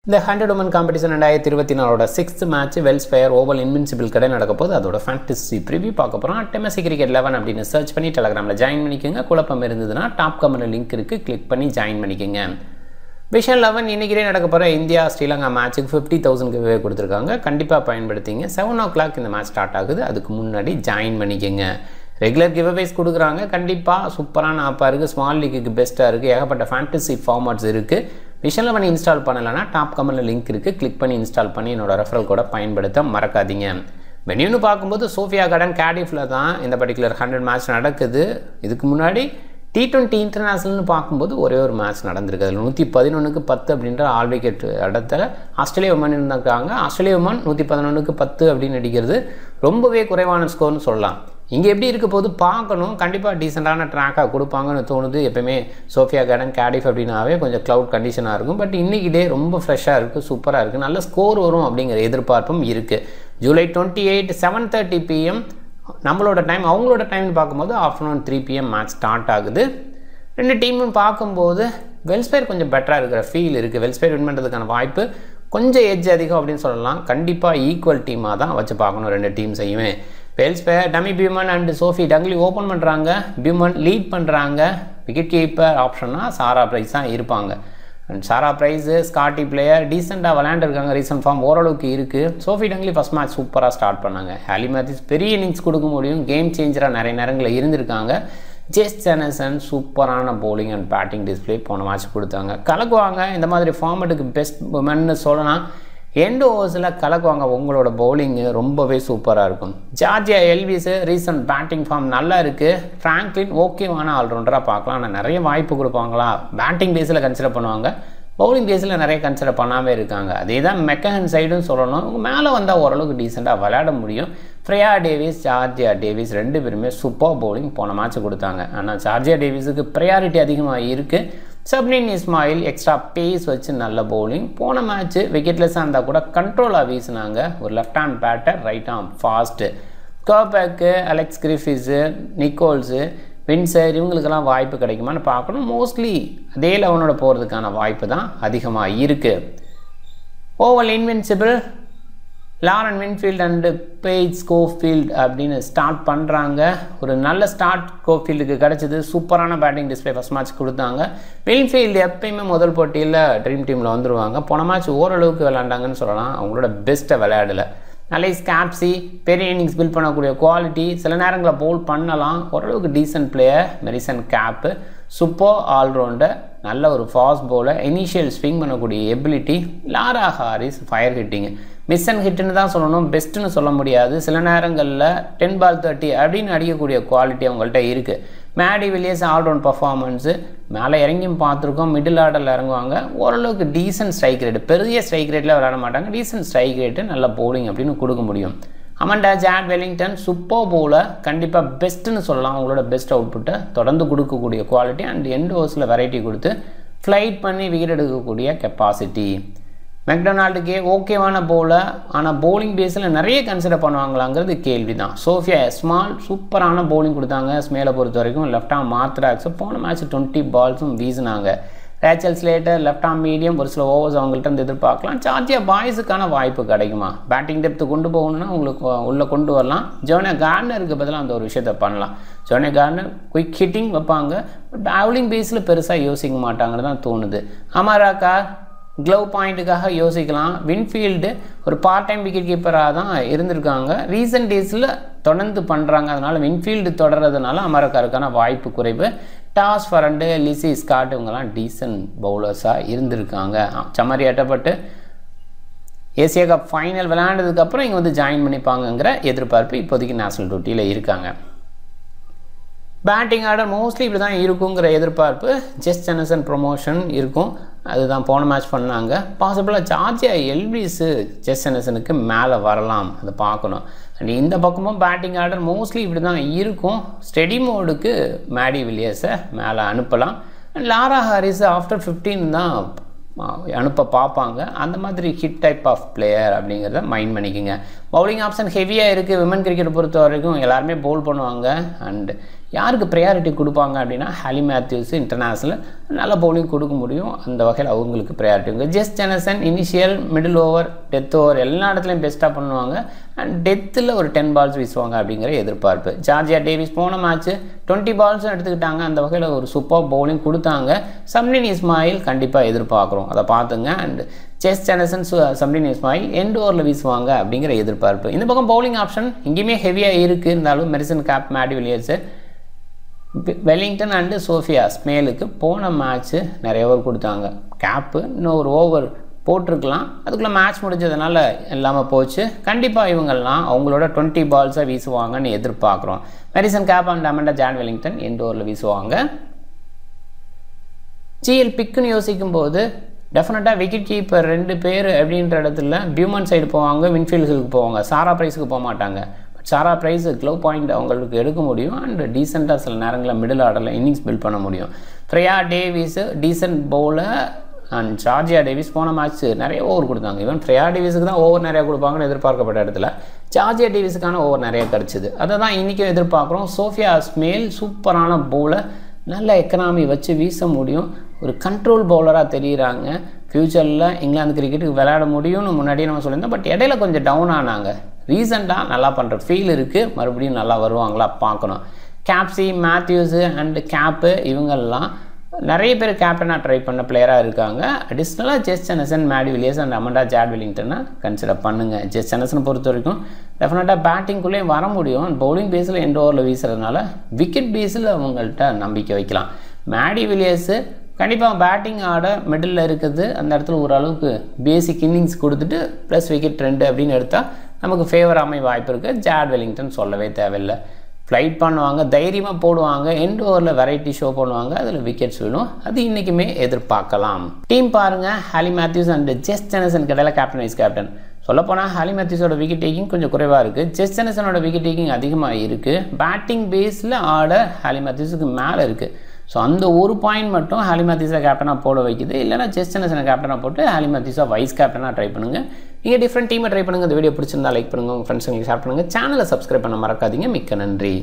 இந்த 100 women competition 2024 6th match Wells Fair Oval Invincible கடை நடக்க போகுது. அதோட ஃபேண்டசி ப்ரிவ்யூ பார்க்க போறோம். MSC Cricket 11 அப்படின்னு சர்ச் பண்ணி டெலகிராம்ல ஜாயின் பண்ணிக்கங்க. குழப்பம் இருந்ததுன்னா டாப் கமெண்ட்ல லிங்க் இருக்கு, கிளிக் பண்ணி ஜாயின் பண்ணிக்கங்க. விஷன் 11 இன்னைக்கு நடக்க போற இந்தியா ஸ்ரீலங்கா மேட்சுக்கு 50,000 கிவ்வே கொடுத்திருக்காங்க. கண்டிப்பா பயன்படுத்திங்க. 7 o'clock இந்த மேட்ச் ஸ்டார்ட் ஆகுது. அதுக்கு முன்னாடி ஜாயின் பண்ணிக்கங்க. ரெகுலர் கிவ்அவேஸ் கொடுக்குறாங்க. கண்டிப்பாக சூப்பரான ஆப்பாக இருக்குது. ஸ்மால் லீக்குக்கு பெஸ்ட்டாக இருக்குது. ஏகப்பட்ட ஃபேண்டசி ஃபார்மாட்ஸ் இருக்குது. விஷன் 11 இன்ஸ்டால் பண்ணலைன்னா டாப் கமெண்ட்டில் லிங்க் இருக்குது, கிளிக் பண்ணி இன்ஸ்டால் பண்ணி என்னோட ரெஃபரல் கோடை பயன்படுத்த மறக்காதீங்க. வென்யூன்னு பார்க்கும்போது சோஃபியா கார்டன் கேடிஃபில் தான் இந்த பர்டிகுலர் 100 மேட்ச் நடக்குது. இதுக்கு முன்னாடி T20 இன்டர்நேஷனல்னு பார்க்கும்போது ஒரே ஒரு மேட்ச் நடந்திருக்கு. அதில் 111க்கு 10 அப்படின்ற ஆல் விக்கெட் இடத்துல ஆஸ்திரேலியா உமன் இருந்தாங்க. ஆஸ்திரேலியா உமன் 111க்கு 10 அப்படின்னு அடிக்கிறது ரொம்பவே குறைவான ஸ்கோர்னு சொல்லலாம். இங்கே எப்படி இருக்க போது பார்க்கணும். கண்டிப்பாக டீசெண்டான ட்ராக்காக கொடுப்பாங்கன்னு தோணுது. எப்போயுமே சோஃபியா கார்டன் கேடிஃப் அப்படின்னாவே கொஞ்சம் க்ளவுட் கண்டிஷனாக இருக்கும். பட் இன்றைக்கி டே ரொம்ப ஃப்ரெஷ்ஷாக இருக்குது, சூப்பராக இருக்குது, நல்ல ஸ்கோர் வரும் அப்படிங்கிற எதிர்பார்ப்பும் இருக்குது. ஜூலை 28 7:30 PM நம்மளோட டைம். அவங்களோட டைம்னு பார்க்கும்போது ஆஃப்டர்நூன் 3 PM மேட்ச் ஸ்டார்ட் ஆகுது. ரெண்டு டீமும் பார்க்கும்போது வெல்ஸ்பேர் கொஞ்சம் பெட்டராக இருக்கிற ஃபீல் இருக்குது. வெல்ஸ்பேர் வின் பண்ணுறதுக்கான வாய்ப்பு கொஞ்சம் எட்ஜ் அதிகம் அப்படின்னு சொல்லலாம். கண்டிப்பாக ஈக்குவல் டீமாக தான் வச்சு பார்க்கணும் ரெண்டு டீம்ஸையுமே. வெல்ஸ்பேர் டமி பியூமன் அண்ட் சோஃபி டங்லி ஓப்பன் பண்ணுறாங்க. பியூமன் லீட் பண்ணுறாங்க. விக்கெட் கீப்பர் ஆப்ஷன்னா சாரா பிரைஸ் தான் இருப்பாங்க. அண்ட் சாரா பிரைஸு ஸ்காட்டி பிளேயர் டீசெண்டாக விளையாண்டுருக்காங்க. ரீசன்ட் ஃபார்ம் ஓரளவுக்கு இருக்குது. சோஃபி டங்லி ஃபஸ்ட் மேட்ச் சூப்பராக ஸ்டார்ட் பண்ணாங்க. ஹாலி மேத்யூஸ் பெரிய இன்னிங்ஸ் கொடுக்க முடியும். கேம் சேஞ்சராக நிறைய நேரங்களில் இருந்திருக்காங்க. ஜெஸ் ஜெனசன் சூப்பரான பவுலிங் அண்ட் பேட்டிங் டிஸ்பிளே போன மேட்ச் கொடுத்தாங்க. கலக்குவாங்க. இந்த மாதிரி ஃபார்மேட்டுக்கு பெஸ்ட் உமன்னு சொல்லலாம். எண்ட் ஓவர்ஸில் கலக்குவாங்க. உங்களோட பவுலிங்கு ரொம்பவே சூப்பராக இருக்கும். ஜார்ஜியா எல்விஸு ரீசன்ட் பேட்டிங் ஃபார்ம் நல்லா இருக்குது. ஃப்ராங்க்லின் ஓகேவான ஆல்ரவுண்டராக பார்க்கலாம். ஆனால் நிறைய வாய்ப்பு கொடுப்பாங்களா? பேட்டிங் பேஸில் கன்சிடர் பண்ணுவாங்க, பவுலிங் பேஸில் நிறைய கன்சிடர் பண்ணாமல் இருக்காங்க. அதே தான் மெக்கஹன் சைடும் சொல்லணும். மேலே வந்தால் ஓரளவுக்கு டீசெண்டாக விளையாட முடியும். ஃப்ரேயா டேவிஸ் ஜார்ஜியா டேவிஸ் ரெண்டு பேருமே சூப்பர் பவுலிங் போன மேட்ச் கொடுத்தாங்க. ஆனால் ஜார்ஜியா டேவிஸுக்கு ப்ரையாரிட்டி அதிகமாக இருக்குது. சப்னின் இஸ்மாயில் எக்ஸ்ட்ரா பேஸ் வச்சு நல்ல பவுலிங். போன மேட்ச்சு விக்கெட்லெஸ்ஸாக இருந்தால் கூட கண்ட்ரோலாக வீசினாங்க. ஒரு left hand batter, right arm fast. கோபேக்கு, அலெக்ஸ் கிரிஃபிஸு, நிக்கோல்ஸு, வின்சர் இவங்களுக்கெல்லாம் வாய்ப்பு கிடைக்குமான்னு பார்க்கணும். மோஸ்ட்லி அதே லெவனோட போகிறதுக்கான வாய்ப்பு தான் அதிகமாக இருக்குது. Oval Invincibles Lauren Winfield and Paige Scholfield அப்படின்னு ஸ்டார்ட் பண்ணுறாங்க. ஒரு நல்ல ஸ்டார்ட் ஸ்கோஃபீல்டுக்கு கிடச்சிது. சூப்பரான பேட்டிங் டிஸ்பிளே ஃபஸ்ட் மேட்ச் கொடுத்தாங்க. வின்ஃபீல்டு எப்பயுமே முதல் போட்டியில் ட்ரீம் டீமில் வந்துடுவாங்க. போன மேட்ச் ஓரளவுக்கு விளையாண்டாங்கன்னு சொல்லலாம். அவங்களோட பெஸ்ட்டை விளையாடலை. அலைஸ் கேப்சி பெரிய இன்னிங்ஸ் பில்ட் பண்ணக்கூடிய குவாலிட்டி. சில நேரங்களில் பவுல் பண்ணலாம். ஓரளவுக்கு decent player. Marizanne Kapp super allrounder. நல்ல ஒரு ஃபாஸ்ட் பவுலர். இனிஷியல் ஸ்விங் பண்ணக்கூடிய ability. Laura Harris fire hitting. Miss and ஹிட்டுன்னு தான் சொல்லணும், பெஸ்ட்டுன்னு சொல்ல முடியாது. சில நேரங்களில் 10 ball 30 அப்படின்னு அடிக்கக்கூடிய குவாலிட்டி அவங்கள்ட்ட இருக்குது. Maddy Villiers all round performance. மேலே இறங்கியும் பார்த்துருக்கோம். மிடில் ஆர்டரில் இறங்குவாங்க. ஓரளவுக்கு டீசன்ட் ஸ்ட்ரைக் ரேட்டு. பெரிய ஸ்ட்ரைக் ரேட்டில் விளையாட மாட்டாங்க. டீசன்ட் ஸ்ட்ரைக் ரேட்டு, நல்ல பவுலிங் அப்படின்னு கொடுக்க முடியும். Amanda Jade Wellington super bowler. கண்டிப்பாக பெஸ்ட்டுன்னு சொல்லலாம். அவங்களோட பெஸ்ட் அவுட்புட்டை தொடர்ந்து கொடுக்கக்கூடிய குவாலிட்டி அண்ட் எண்ட் ஓவர்ஸில் வெரைட்டி கொடுத்து ஃப்ளைட் பண்ணி விக்கெட் எடுக்கக்கூடிய கெப்பாசிட்டி. மெக்டொனால்டுக்கே ஓகேவான பவுலர். ஆனால் பவுலிங் பேஸில் நிறைய கன்சிடர் பண்ணுவாங்களாங்கிறது கேள்வி தான். சோஃபியா ஸ்மால் சூப்பரான பவுலிங் கொடுத்தாங்க. ஸ்மேலை பொறுத்த வரைக்கும் லெஃப்ட் ஆர்ம் மார்த்ராக்ஸ் போன மேட்ச் 20 balls வீசினாங்க. Rachel Slater left arm medium. ஒரு சில ஓவர்ஸ் அவங்கள்ட்ட இருந்து எதிர்பார்க்கலாம். ஜார்ஜியா பாய்ஸுக்கான வாய்ப்பு கிடைக்குமா? பேட்டிங் டெப்த்து கொண்டு போகணுன்னா உங்களுக்கு உள்ளே கொண்டு வரலாம். ஜோனியா கார்னருக்கு பதிலாக அந்த ஒரு விஷயத்தை பண்ணலாம். ஜோனியா கார்னர் குயிக் ஹிட்டிங் வைப்பாங்க. பட் பவுலிங் பேஸில் பெருசாக யோசிக்க மாட்டாங்கன்னு தான் தோணுது. அமரா கார் க்ளவ் பாயிண்ட்டுக்காக யோசிக்கலாம். வின்ஃபீல்டு ஒரு பார்ட் டைம் விக்கெட் கீப்பராக தான் இருந்திருக்காங்க. ரீசன்ட் டேஸில் தொடர்ந்து பண்ணுறாங்க. அதனால் வின்ஃபீல்டு தொடர்றதுனால அமெரிக்காருக்கான வாய்ப்பு குறைவு. டாஸ் ஃபரண்டு லிசி ஸ்காட் இவங்கெல்லாம் டீசன்ட் பவுலர்ஸாக இருந்திருக்காங்க. சம்மரி எட்டப்பட்டு ஏசியா கப் ஃபைனல் விளையாண்டதுக்கப்புறம் இங்கே வந்து ஜாயின் பண்ணிப்பாங்கங்கிற எதிர்பார்ப்பு இப்போதைக்கு நேஷனல் டியூட்டியில் இருக்காங்க. பேட்டிங் ஆர்டர் மோஸ்ட்லி இப்படி தான் இருக்குங்கிற எதிர்பார்ப்பு. ஜெஸ் ஜெனசன் ப்ரொமோஷன் இருக்கும். அதுதான் போன மேட்ச் பண்ணாங்க. பாசிபிளாக ஜார்ஜியா எல்விஸு ஜெஸ் ஜெனசனுக்கு மேலே வரலாம். அதை பார்க்கணும். அண்ட் இந்த பக்கமும் பேட்டிங் ஆர்டர் மோஸ்ட்லி இப்படி தான் இருக்கும். ஸ்டெடி மோடுக்கு மேடி வில்லியர்ஸை மேலே அனுப்பலாம். லாரா ஹாரிஸ் ஆஃப்டர் 15 தான் அனுப்ப பார்ப்பாங்க. அந்த மாதிரி ஹிட் டைப் ஆஃப் பிளேயர் அப்படிங்கிறத மைண்ட் பண்ணிக்கோங்க. பவுலிங் ஆப்ஷன் ஹெவியாக இருக்குது. விமன் கிரிக்கெட் பொறுத்த வரைக்கும் எல்லாருமே பவுல் பண்ணுவாங்க. அண்ட் யாருக்கு ப்ரையாரிட்டி கொடுப்பாங்க அப்படின்னா ஹாலி மேத்யூஸ் இன்டர்நேஷ்னல் நல்ல பவுலிங் கொடுக்க முடியும். அந்த வகையில் அவங்களுக்கு ப்ரையாரிட்டி இருக்குது. Jess Jonassen initial, middle over, death over எல்லா இடத்துலையும் பெஸ்ட்டாக பண்ணுவாங்க. அண்ட் டெத்தில் ஒரு 10 balls வீசுவாங்க அப்படிங்கிற எதிர்பார்ப்பு. ஜார்ஜியா டேவிஸ் போன மேட்ச்சு 20 balls எடுத்துக்கிட்டாங்க. அந்த வகையில் ஒரு சூப்பர் பவுலிங் கொடுத்தாங்க. சம்ரின் இஸ்மாயில் கண்டிப்பாக எதிர்பார்க்குறோம், அதை பார்த்துங்க. அண்ட் ஜெஸ் ஜெனசன், சம்ரின் இஸ்மாயில் எண்ட் ஓவரில் வீசுவாங்க அப்படிங்கிற எதிர்பார்ப்பு. இந்த பக்கம் பவுலிங் ஆப்ஷன் இங்கேயுமே ஹெவியாக இருக்குது. இருந்தாலும் Marizanne Kapp, Maddy Villiers, Wellington and Sophia ஸ்மேலுக்கு போன மேட்ச்சு நிறைய ஓவர் கொடுத்தாங்க. கேப்பு இன்னும் ஒரு ஓவர் போட்டிருக்கலாம், அதுக்குள்ளே மேட்ச் முடிஞ்சதுனால இல்லாமல் போச்சு. கண்டிப்பாக இவங்கெல்லாம் அவங்களோட 20 balls வீசுவாங்கன்னு எதிர்பார்க்குறோம். Marizanne Kapp and Amanda Jade Wellington end ஓவரில் வீசுவாங்க. ஜிஎல் பிக்குன்னு யோசிக்கும் போது டெஃபினட்டாக விக்கெட் கீப்பர் 2 பேர் அப்படின்ற இடத்துல பியூமன் சைடு போவாங்க, வின்ஃபீல்டுக்கு போவாங்க. சாரா பிரைஸுக்கு போக மாட்டாங்க. சாரா பிரைஸ் க்ளவ் பாயிண்ட் அவங்களுக்கு எடுக்க முடியும். அண்ட் டீசெண்டாக சில நேரங்களில் மிடில் ஆர்டரில் இன்னிங்ஸ் பில்ட் பண்ண முடியும். Freya Davies decent bowler. And Georgia Davies போன மேட்ச் நிறைய ஓவர் கொடுத்தாங்க. ஈவன் ஃப்ரேயா டேவிஸுக்கு தான் ஓவர் நிறையா கொடுப்பாங்கன்னு எதிர்பார்க்கப்பட்ட இடத்துல ஜார்ஜியா டேவிஸுக்கான ஓவர் நிறைய கிடச்சிது. அதை தான் இன்றைக்கும் எதிர்பார்க்குறோம். சோஃபியா ஸ்மேல் சூப்பரான பவுலர், நல்ல எக்கனாமி வச்சு வீச முடியும். ஒரு கண்ட்ரோல் பவுலராக தெரியுறாங்க. ஃப்யூச்சரில் இங்கிலாந்து கிரிக்கெட்டுக்கு விளையாட முடியும்னு முன்னாடியே நம்ம சொல்லியிருந்தோம். பட் இடையில கொஞ்சம் டவுன் ஆனாங்க. ரீசெண்டாக நல்லா பண்ணுற ஃபீல் இருக்குது. மறுபடியும் நல்லா வருவாங்களா பார்க்கணும். கேப்சி, மேத்யூஸு அண்டு கேப்பு இவங்கெல்லாம் நிறைய பேர் கேப்டனாக ட்ரை பண்ண பிளேயராக இருக்காங்க. அடிஷ்னலாக Jess Jonassen, Maddy Villiers and Amanda Jade வெல்லிங்டனை கன்சிடர் பண்ணுங்கள். ஜெஸ் ஜெனசனை பொறுத்த வரைக்கும் டெஃபினட்டாக பேட்டிங்குள்ளேயும் வர முடியும். பவுலிங் பேஸில் எண்ட் ஓவரில் வீசுறதுனால விக்கெட் பேஸில் அவங்கள்ட்ட நம்பிக்கை வைக்கலாம். மேடி வில்லியர்ஸு கண்டிப்பாக பேட்டிங் ஆட மிடில் இருக்குது. அந்த இடத்துல ஓரளவுக்கு பேசிக் இன்னிங்ஸ் கொடுத்துட்டு ப்ளஸ் விக்கெட் 2 அப்படின்னு எடுத்தால் நமக்கு ஃபேவர் அமைய வாய்ப்பு இருக்குது. ஜான் வெல்லிங்டன் சொல்லவே தேவையில்லை. ஃப்ளைட் பண்ணுவாங்க, தைரியமாக போடுவாங்க, எண்ட் ஓவரில் வெரைட்டி ஷோ பண்ணுவாங்க, அதில் விக்கெட்ஸ் விழும். அது இன்றைக்குமே எதிர்பார்க்கலாம். டீம் பாருங்கள், Hayley Matthews and Jess Jonassen கிடையில கேப்டன், வைஸ் கேப்டன். சொல்லப்போனால் ஹாலி மேத்யூஸோட விக்கெட் டேக்கிங் கொஞ்சம் குறைவாக இருக்குது. ஜெஸ் ஜெனசனோட விக்கெட் டேக்கிங் அதிகமாக இருக்குது. பேட்டிங் பேஸில் ஆட ஹாலி மேத்யூஸுக்கு மேலே இருக்குது. ஸோ அந்த ஒரு பாயிண்ட் மட்டும் ஹாலி மேத்யூஸை கேப்டனாக போட வைக்குது. இல்லைனா ஜெஸ் ஜெனசனை கேப்டனாக போட்டு ஹாலி மேத்யூஸை வைஸ் கேப்டனாக ட்ரை பண்ணுங்கள். நீங்கள் டிஃப்ரெண்ட் டீமை ட்ரை பண்ணுங்கள். இந்த வீடியோ பிடிச்சிருந்தா லைக் பண்ணுங்கள், உங்கள் ஃப்ரெண்ட்ஸுங்களுக்கு ஷேர் பண்ணுங்கள். சேனலை சப்ஸ்கிரைப் பண்ண மறக்காதீங்க. மிக்க நன்றி.